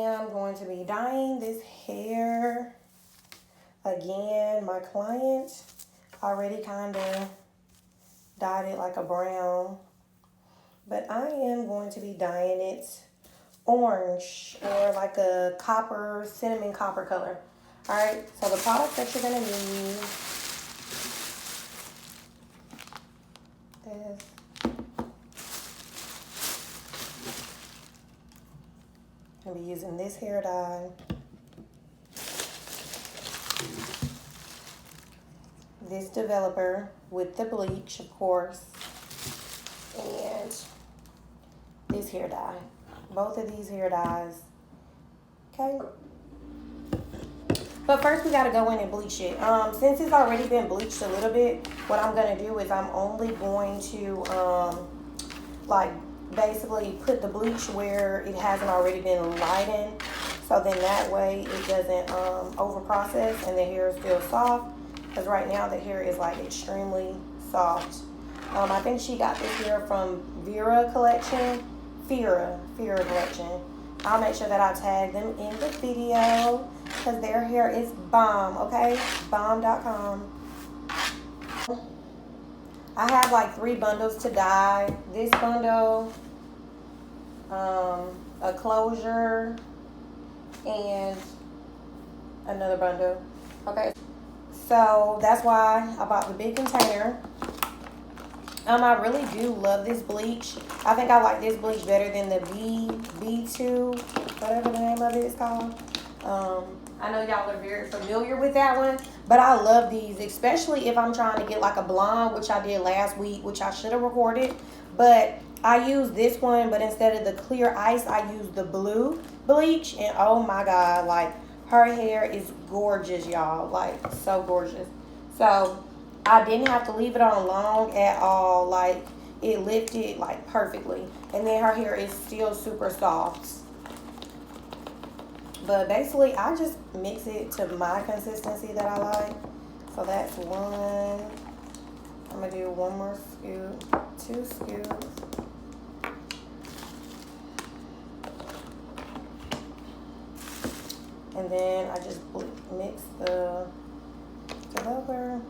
am going to be dyeing this hair. Again, my client already kind of dyed it like a brown, but I am going to be dyeing it orange or like a copper, cinnamon copper color. All right, so the product that you're gonna need is I'm gonna be using this hair dye, this developer with the bleach, of course, and this hair dye. Both of these hair dyes. Okay. But first we gotta go in and bleach it. Since it's already been bleached a little bit, what I'm gonna do is I'm only going to like basically put the bleach where it hasn't already been lightened. So then that way it doesn't over process and the hair is still soft. Because right now the hair is like extremely soft. I think she got this hair from Vera collection. Fira collection. I'll make sure that I tag them in the video because their hair is bomb, okay? Bomb.com. I have like 3 bundles to dye. This bundle, a closure, and another bundle. Okay, so that's why I bought the big container. I really do love this bleach. I think I like this bleach better than the B2, whatever the name of it is called. I know y'all are very familiar with that one, but I love these, especially if I'm trying to get like a blonde, which I did last week, which I should have recorded. But I use this one, but instead of the clear ice, I use the blue bleach. And oh my God, like her hair is gorgeous, y'all. Like so gorgeous. So I didn't have to leave it on long at all. Like it lifted like perfectly. And then her hair is still super soft. But basically I just mix it to my consistency that I like. So that's one. I'm gonna do one more scoop, 2 scoops. And then I just mix the developer.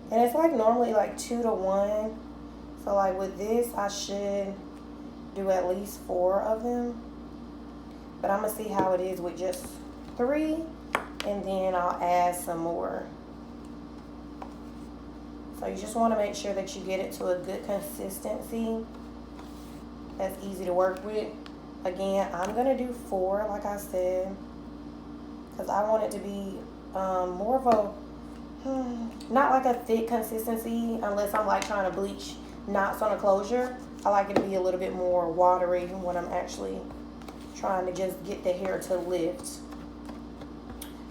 And it's like normally like 2 to 1. So like with this, I should do at least 4 of them. But I'm gonna see how it is with just 3. And then I'll add some more. So you just wanna make sure that you get it to a good consistency that's easy to work with. Again, I'm gonna do 4 like I said, because I want it to be more of a not like a thick consistency unless I'm like trying to bleach knots on a closure. I like it to be a little bit more watery when I'm actually trying to just get the hair to lift.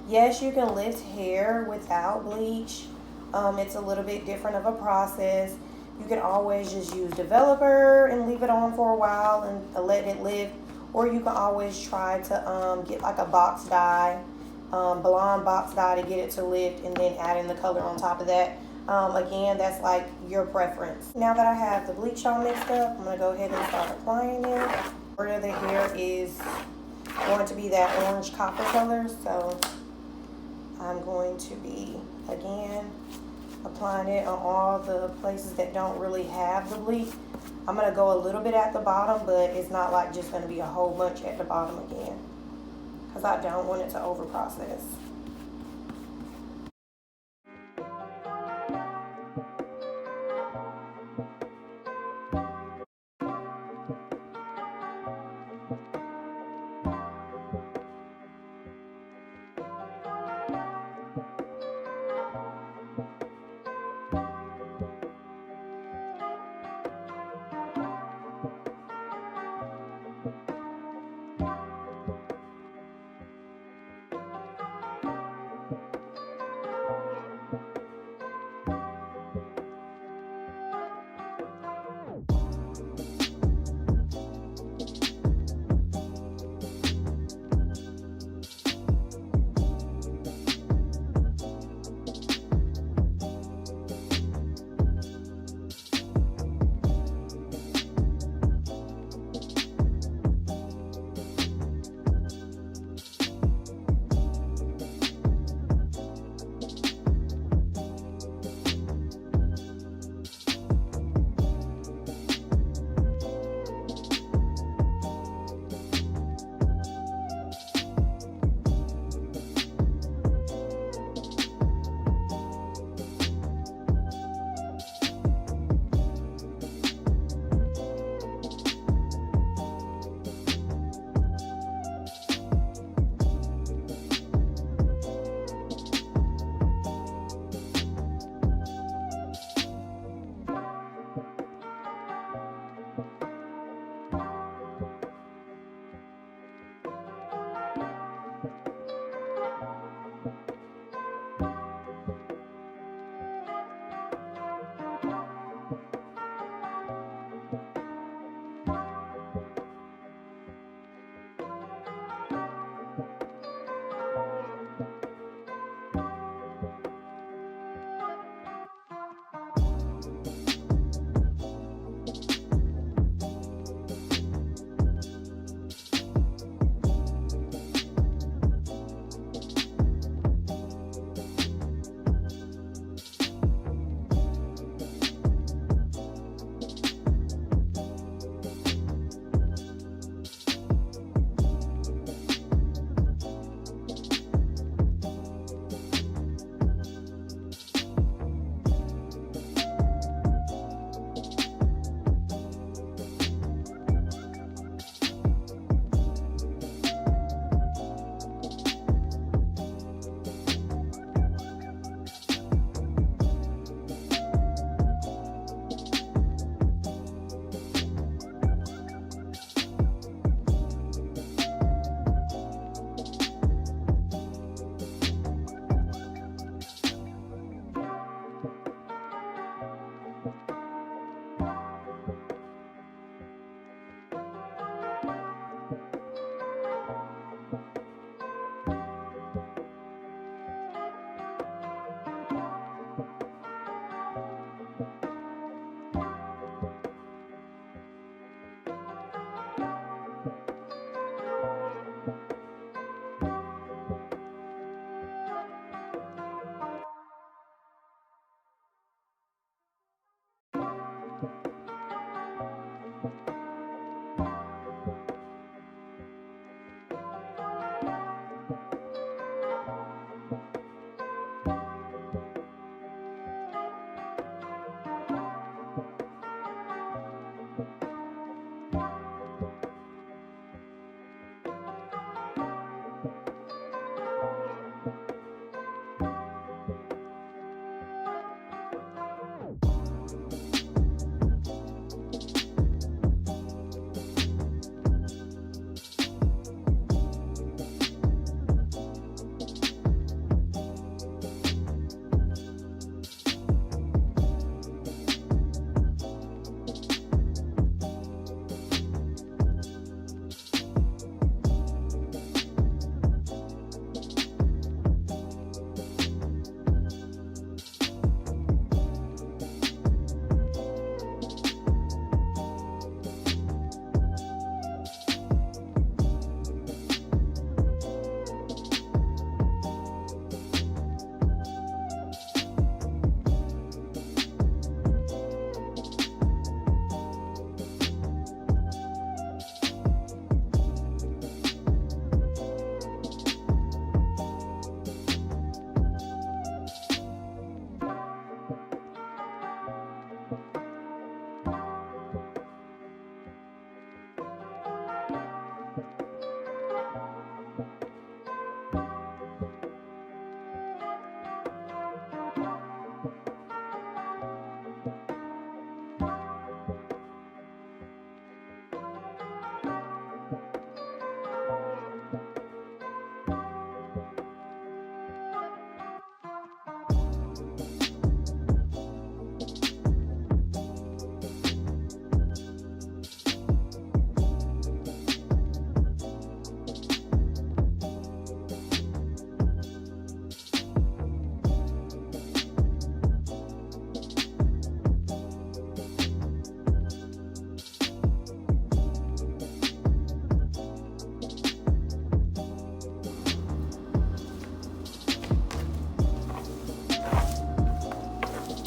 Yes, you can lift hair without bleach. It's a little bit different of a process. You can always just use developer and leave it on for a while and let it lift. Or you can always try to get like a box dye. Blonde box dye to get it to lift and then add in the color on top of that. Again, that's like your preference. Now that I have the bleach all mixed up, I'm going to go ahead and start applying it. Where the hair is going to be that orange copper color, so I'm going to be, again, applying it on all the places that don't really have the bleach. I'm going to go a little bit at the bottom, but it's not like just going to be a whole bunch at the bottom again, because I don't want it to over process.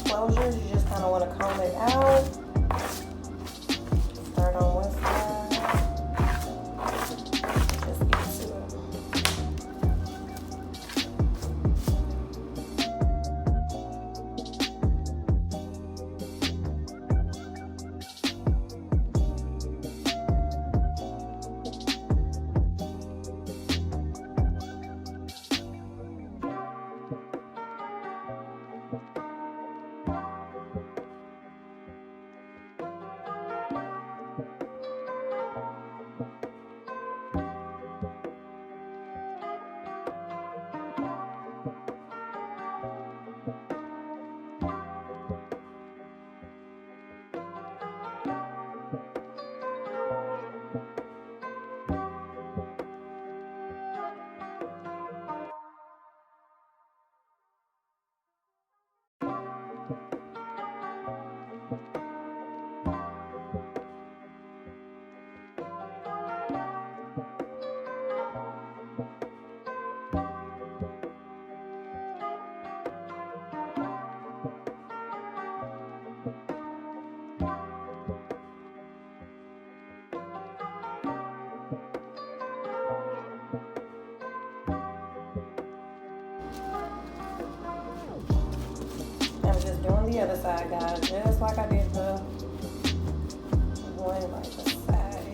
Closures, you just kind of want to comb it out. Start on one side. Just get to it. I'm just doing the other side, guys, just like I did the one like the side.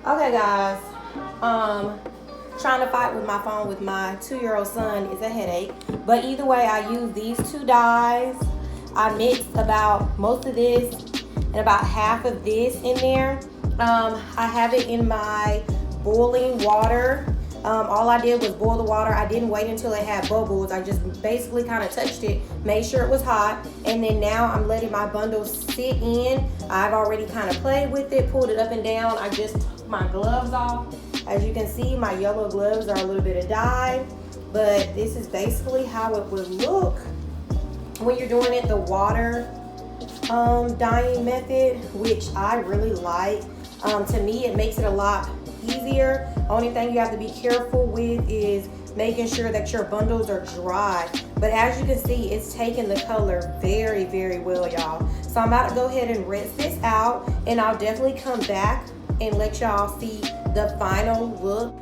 Okay, guys. Trying to fight with my phone with my 2-year-old son is a headache. But either way, I use these two dyes. I mixed about most of this and about half of this in there. I have it in my boiling water. All I did was boil the water. I didn't wait until it had bubbles. I just basically kind of touched it, made sure it was hot, and then now I'm letting my bundle sit in. I've already kind of played with it, pulled it up and down. I just took my gloves off. As you can see, my yellow gloves are a little bit of dye, but this is basically how it would look when you're doing it the water dyeing method, which I really like. To me, it makes it a lot easier. Only thing you have to be careful with is making sure that your bundles are dry. But as you can see, it's taking the color very, very well, y'all. So I'm about to go ahead and rinse this out, and I'll definitely come back and let y'all see the final look.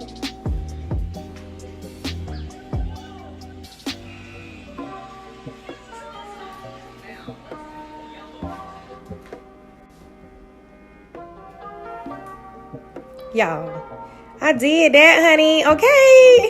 Y'all, I did that, honey. Okay.